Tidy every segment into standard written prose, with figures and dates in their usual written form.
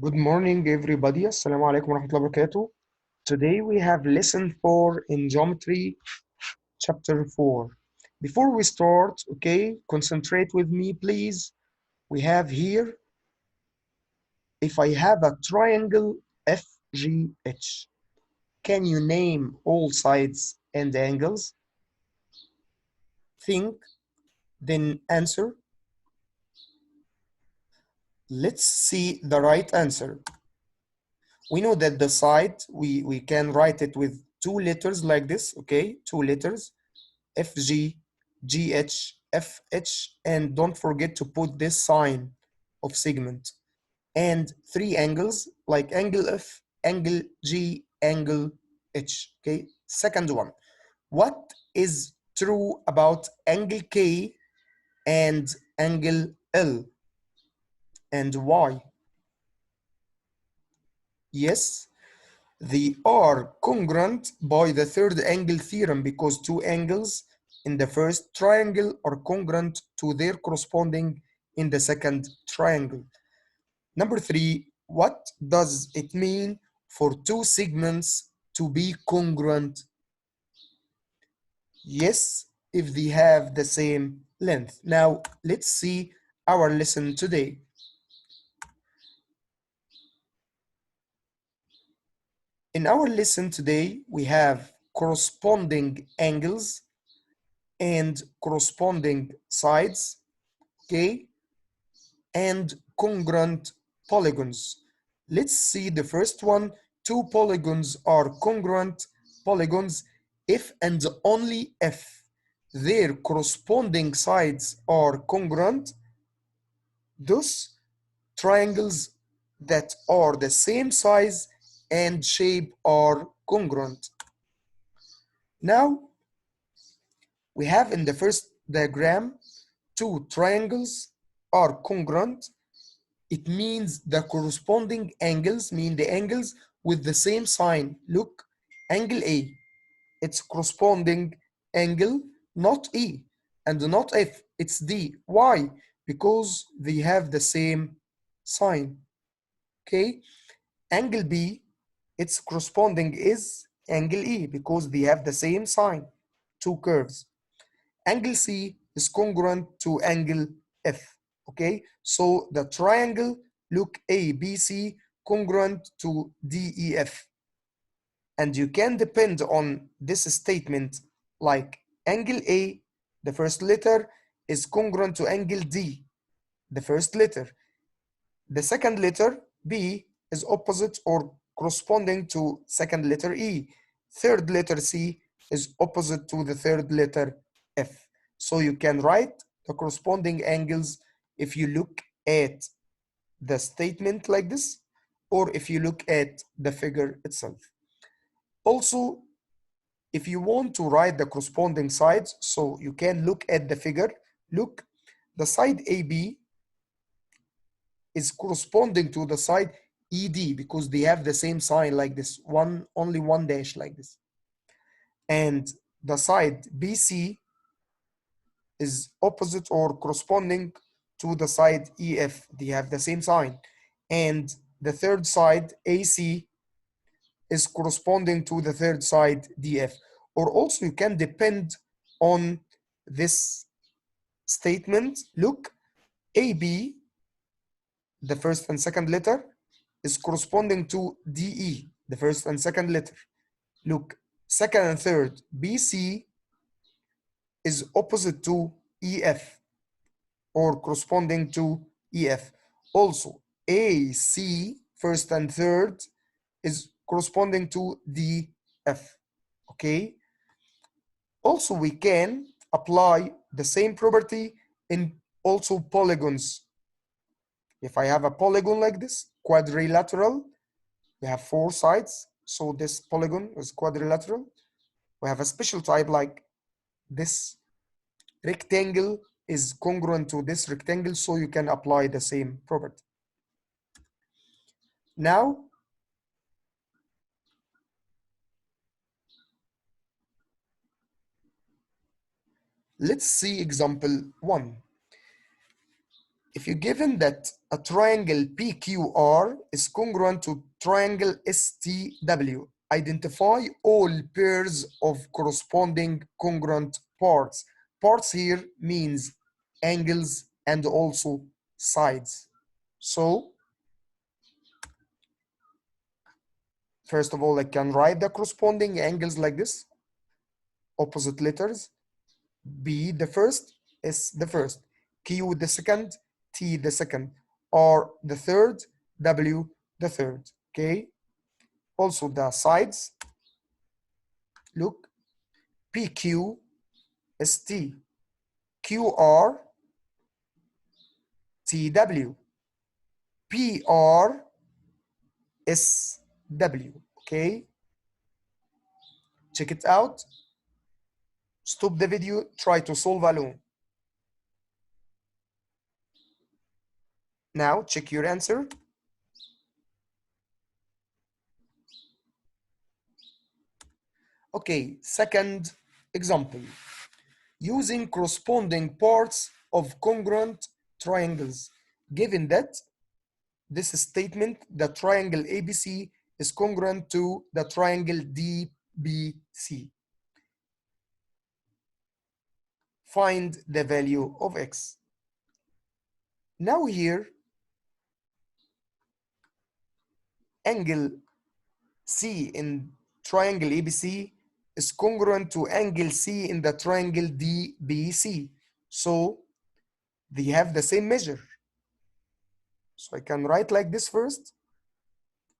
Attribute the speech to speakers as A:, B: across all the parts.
A: Good morning, everybody. Assalamu alaikum wa rahmatullahi wa barakatuh. Today we have lesson 4 in geometry, chapter 4. Before we start, okay, concentrate with me, please. We have here, if I have a triangle FGH, can you name all sides and angles? Think, then answer. Let's see the right answer. We know that the side, we can write it with two letters like this, okay? Two letters. FG, GH, FH, and don't forget to put this sign of segment. And three angles like angle F, angle G, angle H. Okay, second one. What is true about angle K and angle L and why? Yes, they are congruent by the third angle theorem because two angles in the first triangle are congruent to their corresponding in the second triangle. Number three, what does it mean for two segments to be congruent? Yes, if they have the same length. Now, let's see our lesson today. In our lesson today, we have corresponding angles and corresponding sides, okay, and congruent polygons. Let's see the first one. Two polygons are congruent polygons if and only if their corresponding sides are congruent. Thus, triangles that are the same size and shape are congruent. Now, we have in the first diagram two triangles are congruent. It means the corresponding angles mean the angles with the same sign. Look, angle A, its corresponding angle, not E, and not F, it's D. Why? Because they have the same sign. Okay, angle B, its corresponding is angle E because they have the same sign, two curves. Angle C is congruent to angle F. Okay, so the triangle, look, ABC congruent to DEF. And you can depend on this statement like angle A, the first letter, is congruent to angle D, the first letter. The second letter, B, is opposite or corresponding to second letter E. Third letter, C, is opposite to the third letter, F. So you can write the corresponding angles if you look at the statement like this, or if you look at the figure itself. Also, if you want to write the corresponding sides, so you can look at the figure. Look, the side AB is corresponding to the side ED because they have the same sign like this, only one dash like this. And the side BC is opposite or corresponding to the side EF. They have the same sign. And the third side AC is corresponding to the third side DF. Or also you can depend on this statement. Look, AB, the first and second letter, is corresponding to DE, the first and second letter. Look, second and third, BC is opposite to EF or corresponding to EF. Also, AC, first and third, is corresponding to DF, okay? Also, we can apply the same property in also polygons. If I have a polygon like this, quadrilateral, we have four sides, so this polygon is quadrilateral. We have a special type like this rectangle is congruent to this rectangle, so you can apply the same property. Now, let's see example 1. if you're given that a triangle PQR is congruent to triangle STW, identify all pairs of corresponding congruent parts. Parts here means angles and also sides. So, first of all, I can write the corresponding angles like this, opposite letters. B the first, S the first, Q the second, T the second, R the third, W the third. Okay. Also the sides. Look, PQ ST, QR TW, PR SW. Okay. Check it out. Stop the video. Try to solve alone. Now check your answer. Okay, second example. Using corresponding parts of congruent triangles. Given that this statement, the triangle ABC is congruent to the triangle DBC. Find the value of x. Now here, angle C in triangle ABC is congruent to angle C in the triangle DBC. So they have the same measure. So I can write like this first.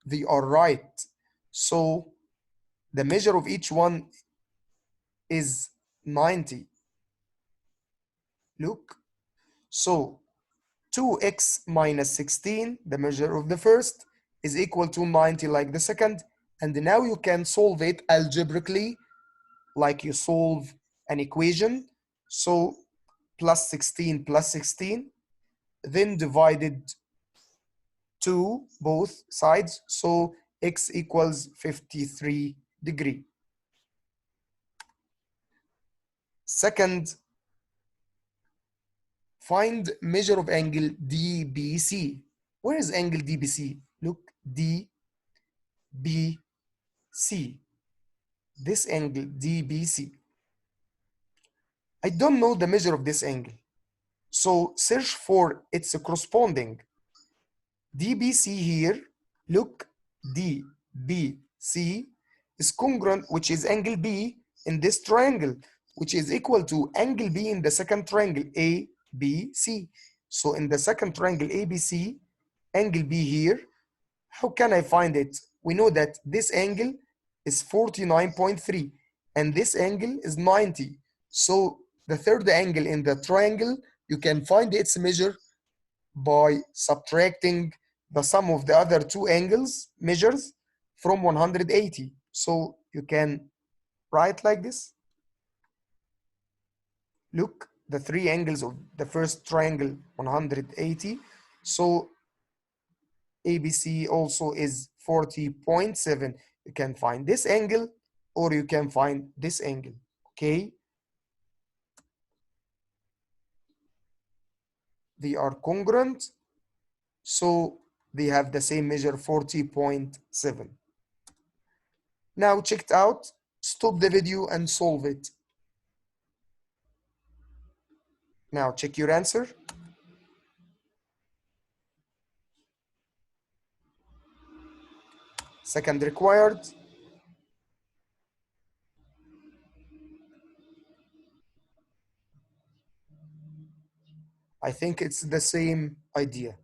A: They are right. So the measure of each one is 90. Look. So 2x minus 16, the measure of the first, is equal to 90 like the second. And now you can solve it algebraically like you solve an equation. So plus 16, then divided to both sides. So x equals 53 degrees. Second, find measure of angle DBC. Where is angle DBC? Look, DBC. This angle DBC. I don't know the measure of this angle. So search for its corresponding. DBC here, look, DBC is congruent, which is angle B in this triangle, which is equal to angle B in the second triangle ABC. So in the second triangle ABC, angle B here, how can I find it? We know that this angle is 49.3 and this angle is 90. So the third angle in the triangle, you can find its measure by subtracting the sum of the other two angles measures from 180. So you can write like this. Look, the three angles of the first triangle 180. So ABC also is 40.7. You can find this angle or you can find this angle. Okay. They are congruent. So they have the same measure 40.7. Now check it out. Stop the video and solve it. Now check your answer. Second required. I think it's the same idea.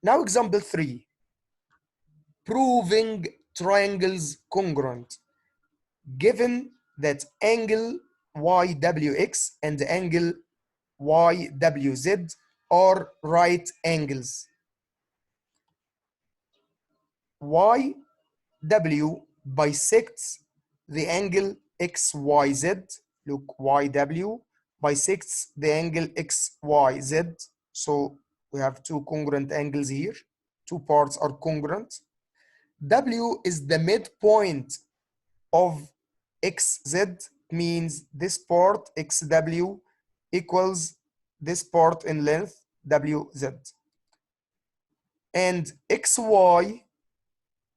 A: Now example 3. Proving triangles congruent. Given that angle YWX and angle YWZ are right angles. YW bisects the angle XYZ. Look, YW bisects the angle XYZ. So we have two congruent angles here. Two parts are congruent. W is the midpoint of XZ, means this part XW equals this part in length WZ. And XY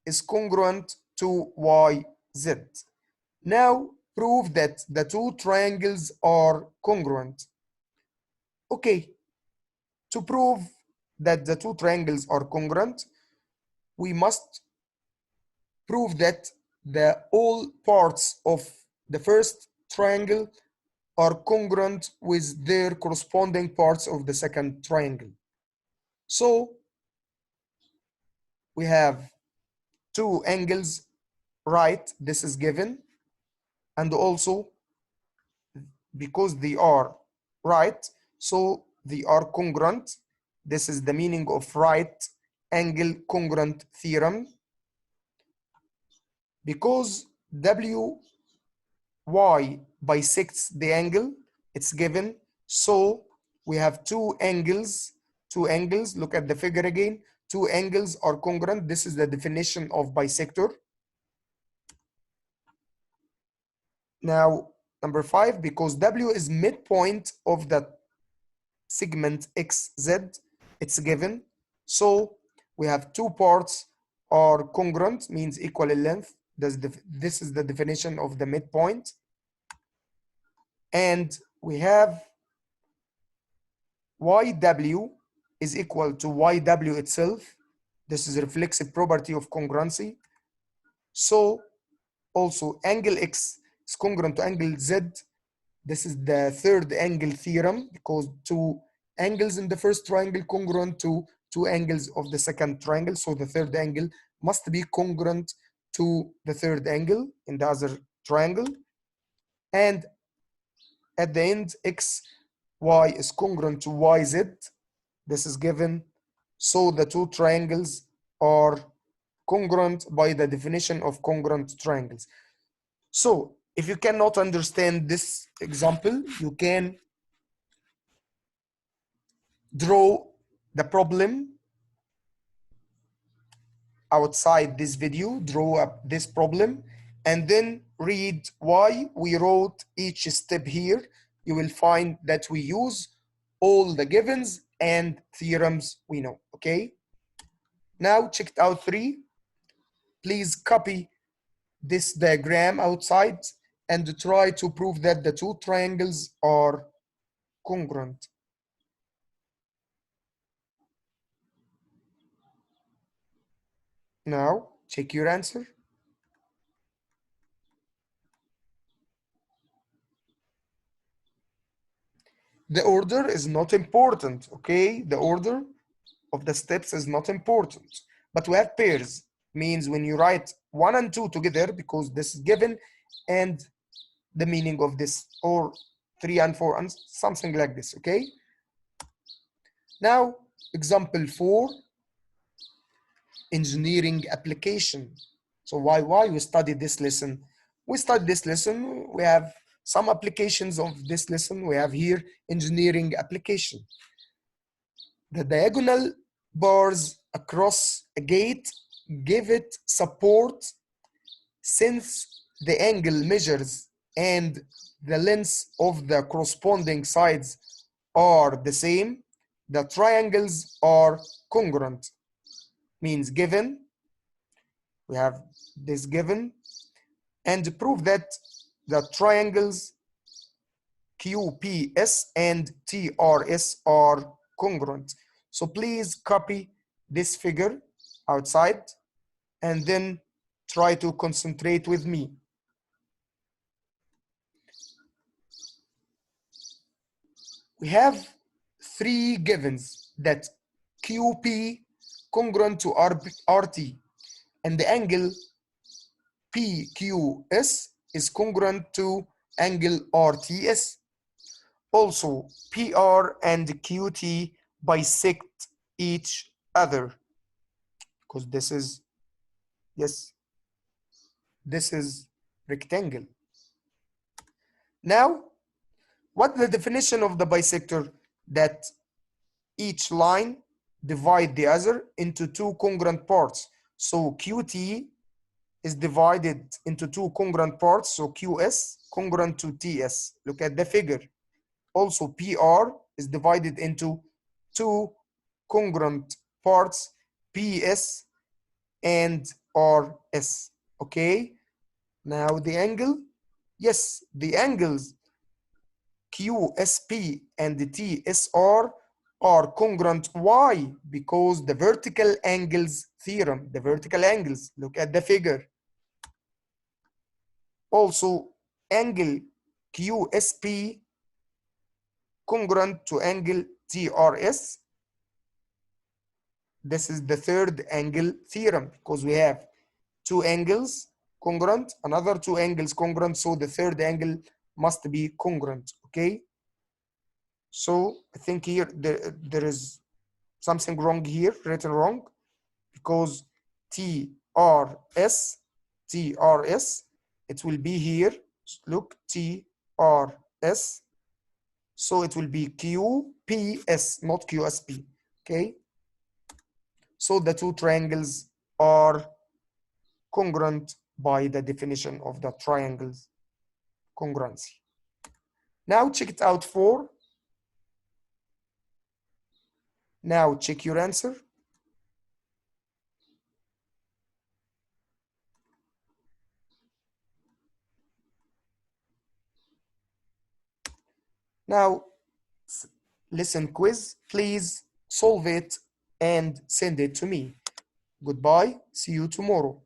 A: is congruent to YZ. Now prove that the two triangles are congruent. Okay, to prove that the two triangles are congruent, we must prove that all parts of the first triangle are congruent with their corresponding parts of the second triangle. So we have two angles right, this is given, and also because they are right, so they are congruent. This is the meaning of right angle congruent theorem. Because WY bisects the angle, it's given. So we have two angles, look at the figure again. Two angles are congruent. This is the definition of bisector. Now, number 5, because W is midpoint of the segment XZ, it's given. So we have two parts are congruent, means equal in length. This is the definition of the midpoint. And we have YW is equal to YW itself. This is a reflexive property of congruency. So also angle X is congruent to angle Z. This is the third angle theorem, because two angles in the first triangle congruent to two angles of the second triangle. So the third angle must be congruent to the third angle in the other triangle. And at the end, XY is congruent to YZ. This is given. So the two triangles are congruent by the definition of congruent triangles. So if you cannot understand this example, you can draw the problem outside this video, draw up this problem, and then read why we wrote each step here. You will find that we use all the givens and theorems we know, okay? Now check it out 3. Please copy this diagram outside and try to prove that the two triangles are congruent. Now check your answer. The order is not important, okay? The order of the steps is not important, but we have pairs, means when you write 1 and 2 together, because this is given, and the meaning of this, or 3 and 4 and something like this, okay? Now example 4, engineering application. So why we study this lesson? We study this lesson, we have some applications of this lesson. We have here engineering application. The diagonal bars across a gate give it support. Since the angle measures and the length of the corresponding sides are the same, the triangles are congruent. Means given, we have this given, and prove that the triangles QPS and TRS are congruent. So please copy this figure outside and then try to concentrate with me. We have 3 givens, that QP congruent to RT, and the angle PQS is congruent to angle RTS. Also, PR and QT bisect each other, because this is, yes, this is rectangle. Now, what's the definition of the bisector? That each line divide the other into 2 congruent parts. So QT is divided into 2 congruent parts. So QS congruent to TS. Look at the figure. Also PR is divided into two congruent parts PS and RS. Okay, now the angle, yes, the angles QSP and TSR are congruent. Why? Because the vertical angles theorem, the vertical angles, look at the figure. Also, angle QSP congruent to angle TRS. This is the third angle theorem because we have two angles congruent, another two angles congruent, so the third angle must be congruent. Okay, so I think here there is something wrong here, written wrong, because TRS, it will be here, look, TRS, so it will be QPS, not QSP. Okay, so the two triangles are congruent by the definition of the triangles congruency. Now check it out for. Now check your answer. Now listen quiz, please solve it and send it to me. Goodbye, see you tomorrow.